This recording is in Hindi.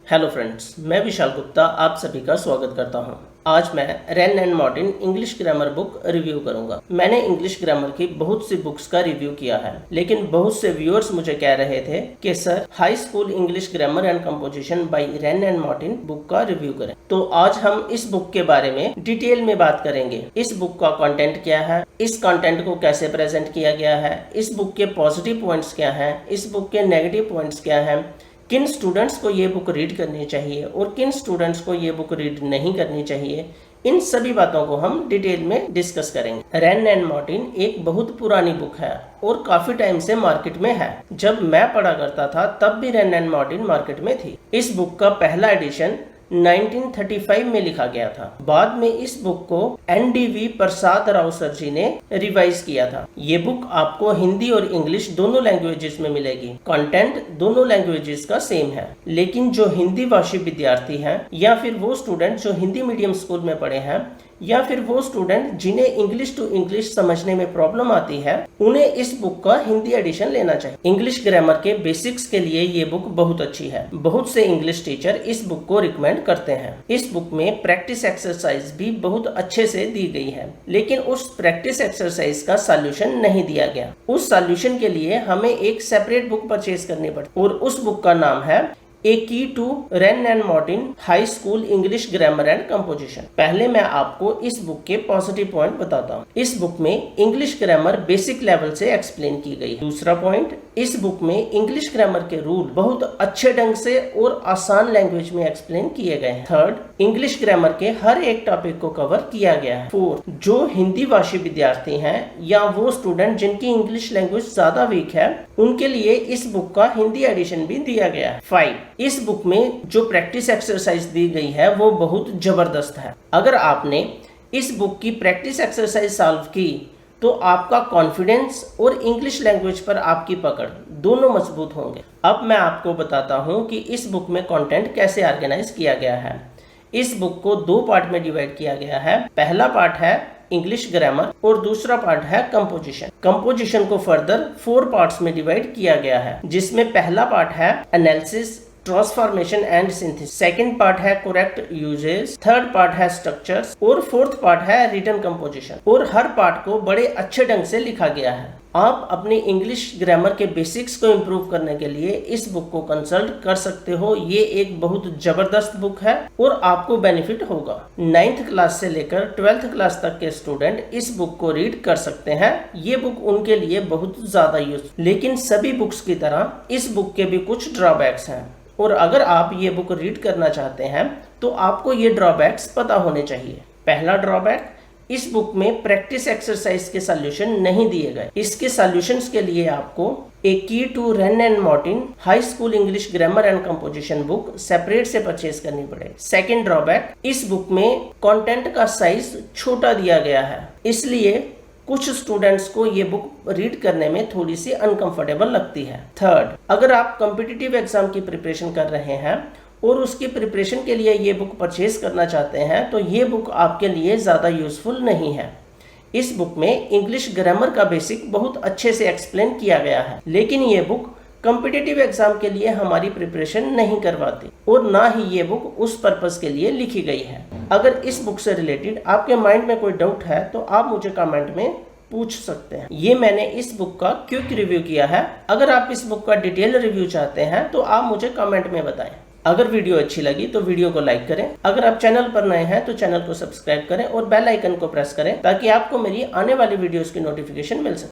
हेलो फ्रेंड्स, मैं विशाल गुप्ता आप सभी का स्वागत करता हूं। आज मैं Wren and Martin English grammar book review करूंगा। मैंने इंग्लिश ग्रामर की बहुत सी बुक्स का रिव्यू किया है, लेकिन बहुत से व्यूअर्स मुझे कह रहे थे कि sir high school English grammar and composition by Wren and Martin book का रिव्यू करें। तो आज हम इस बुक के बारे में डिटेल में बात करेंगे। इस बुक का कंटेंट क्या है, इस कंटेंट को कैसे प्रेजेंट किया गया है, इस बुक के पॉजिटिव पॉइंट्स क्या हैं, इस बुक के नेगेटिव पॉइंट्स क्या हैं, किन स्टूडेंट्स को ये बुक रीड करनी चाहिए और किन स्टूडेंट्स को ये बुक रीड नहीं करनी चाहिए, इन सभी बातों को हम डिटेल में डिस्कस करेंगे। रैन एंड मार्टिन एक बहुत पुरानी बुक है और काफी टाइम से मार्केट में है। जब मैं पढ़ा करता था तब भी रैन एंड मार्टिन मार्केट में थी। इस बुक का पहला एडिशन 1935 में लिखा गया था। बाद में इस बुक को NDV प्रसाद राव सर जी ने रिवाइज किया था। ये बुक आपको हिंदी और इंग्लिश दोनों लैंग्वेजेस में मिलेगी। कंटेंट दोनों लैंग्वेजेस का सेम है, लेकिन जो हिंदी भाषी विद्यार्थी हैं या फिर वो स्टूडेंट जो हिंदी मीडियम स्कूल में पढ़े हैं या फिर वो स्टूडेंट जिन्हें इंग्लिश टू इंग्लिश समझने में प्रॉब्लम आती है, उन्हें इस बुक का हिंदी एडिशन लेना चाहिए। इंग्लिश ग्रामर के बेसिक्स के लिए ये बुक बहुत अच्छी है। बहुत से इंग्लिश टीचर इस बुक को रिकमेंड करते हैं। इस बुक में प्रैक्टिस एक्सरसाइज भी बहुत अच्छे से दी गई है, लेकिन उस प्रैक्टिस एक्सरसाइज का सॉल्यूशन नहीं दिया गया। उस सॉल्यूशन के लिए हमें एक सेपरेट बुक परचेज करनी पड़ती और उस बुक का नाम है a key to Wren and Martin high school English grammar and composition. पहले मैं आपको इस बुक के पॉजिटिव पॉइंट बताता हूँ। इस बुक में इंग्लिश ग्रामर बेसिक लेवल से एक्सप्लेन की गई। दूसरा पॉइंट, इस बुक में इंग्लिश ग्रामर के रूल बहुत अच्छे ढंग से और आसान लैंग्वेज में एक्सप्लेन किए गए हैं। थर्ड, इंग्लिश ग्रामर के हर एक टॉपिक को कवर किया गया है। फोर्थ, जो हिंदी भाषी विद्यार्थी हैं या वो स्टूडेंट जिनकी इंग्लिश लैंग्वेज ज्यादा वीक है, उनके लिए इस बुक का हिंदी एडिशन भी दिया गया है। 5, इस बुक में जो प्रैक्टिस एक्सरसाइज दी गई है वो बहुत जबरदस्त है। अगर आपने इस बुक की प्रैक्टिस एक्सरसाइज सॉल्व की तो आपका कॉन्फिडेंस और इंग्लिश लैंग्वेज पर आपकी पकड़ दोनों मजबूत होंगे। अब मैं आपको बताता हूं कि इस बुक में कंटेंट कैसे ऑर्गेनाइज किया गया है। इस बुक को 2 पार्ट में डिवाइड किया गया है। पहला पार्ट है इंग्लिश ग्रामर और दूसरा पार्ट है कंपोजिशन। कंपोजिशन को फर्दर 4 पार्ट्स में डिवाइड किया गया है, जिसमें पहला पार्ट है analysis, transformation and synthesis, second part है करेक्ट यूजेस, थर्ड पार्ट है स्ट्रक्चर्स और फोर्थ पार्ट है रिटन कंपोजिशन। और हर पार्ट को बड़े अच्छे ढंग से लिखा गया है। आप अपनी इंग्लिश ग्रामर के बेसिक्स को इम्प्रूव करने के लिए इस बुक को कंसल्ट कर सकते हो। ये एक बहुत जबरदस्त बुक है और आपको बेनिफिट होगा। 9th क्लास से लेकर 12th क्लास तक के स्टूडेंट इस बुक को रीड कर सकते हैं। ये बुक उनके लिए बहुत ज्यादा यूजफुल। लेकिन सभी बुक्स की तरह इस बुक के भी कुछ ड्रॉबैक्स हैं और अगर आप ये बुक रीड करना चाहते हैं तो आपको ये ड्रॉबैक्स पता होने चाहिए। पहला ड्रॉबैक, इस बुक में प्रैक्टिस एक्सरसाइज के सॉल्यूशन नहीं दिए गए। इसके सॉल्यूशंस के लिए आपको a key to Wren and Martin high school English grammar and composition book separate से परचेज करनी पड़े। सेकंड ड्रॉबैक, इस बुक में कंटेंट का साइज छोटा दिया गया है, इसलिए कुछ स्टूडेंट्स को ये बुक रीड करने में थोड़ी सी अनकंफर्टेबल लगती है। थर्ड, अगर आप कॉम्पिटिटिव एग्जाम की प्रिपरेशन कर रहे हैं और उसकी प्रिपरेशन के लिए ये बुक परचेज करना चाहते हैं तो ये बुक आपके लिए ज़्यादा यूजफुल नहीं है। इस बुक में इंग्लिश ग्रामर का बेसिक बहुत अच्छे से एक्सप्लेन किया गया है, लेकिन ये बुक कॉम्पिटिटिव एग्जाम के लिए हमारी प्रिपरेशन नहीं करवाती और ना ही ये बुक उस पर्पस के लिए लिखी गई है। अगर इस बुक से रिलेटेड आपके माइंड में कोई डाउट है तो आप मुझे कमेंट में पूछ सकते हैं। ये मैंने इस बुक का क्विक रिव्यू किया है। अगर आप इस बुक का डिटेल रिव्यू चाहते हैं तो आप मुझे कमेंट में बताएं। अगर वीडियो अच्छी लगी तो वीडियो को लाइक करें। अगर आप चैनल पर नए हैं तो चैनल को सब्सक्राइब करें और बेल आइकन को प्रेस करें ताकि आपको मेरी आने वाली वीडियोस की नोटिफिकेशन मिल सके।